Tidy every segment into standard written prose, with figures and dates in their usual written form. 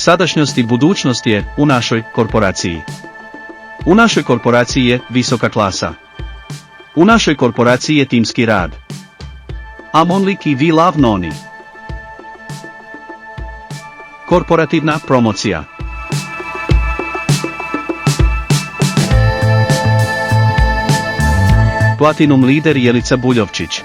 Sadašnjost i budućnost je u našoj korporaciji. U našoj korporaciji je visoka klasa. U našoj korporaciji je timski rad. I'm only key we love noni. Korporativna promocija. Platinum lider Jelica Buljovčić.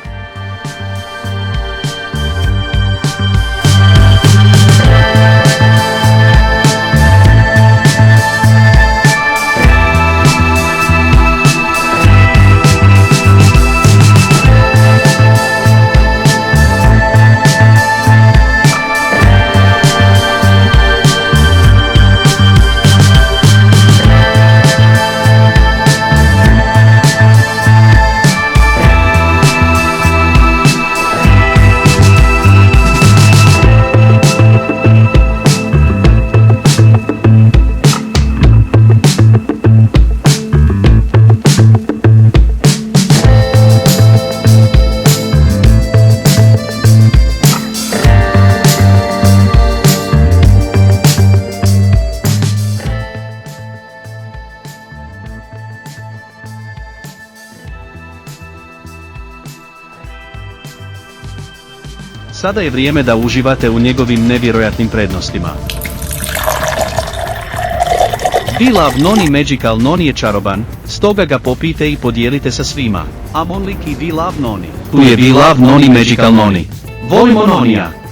Sada je vrijeme da uživate u njegovim nevjerojatnim prednostima. We love noni magical noni je čaroban, stoga ga popijte i podijelite sa svima. I'm only key we love noni. Tu je we love noni magical noni. Volimo nonija.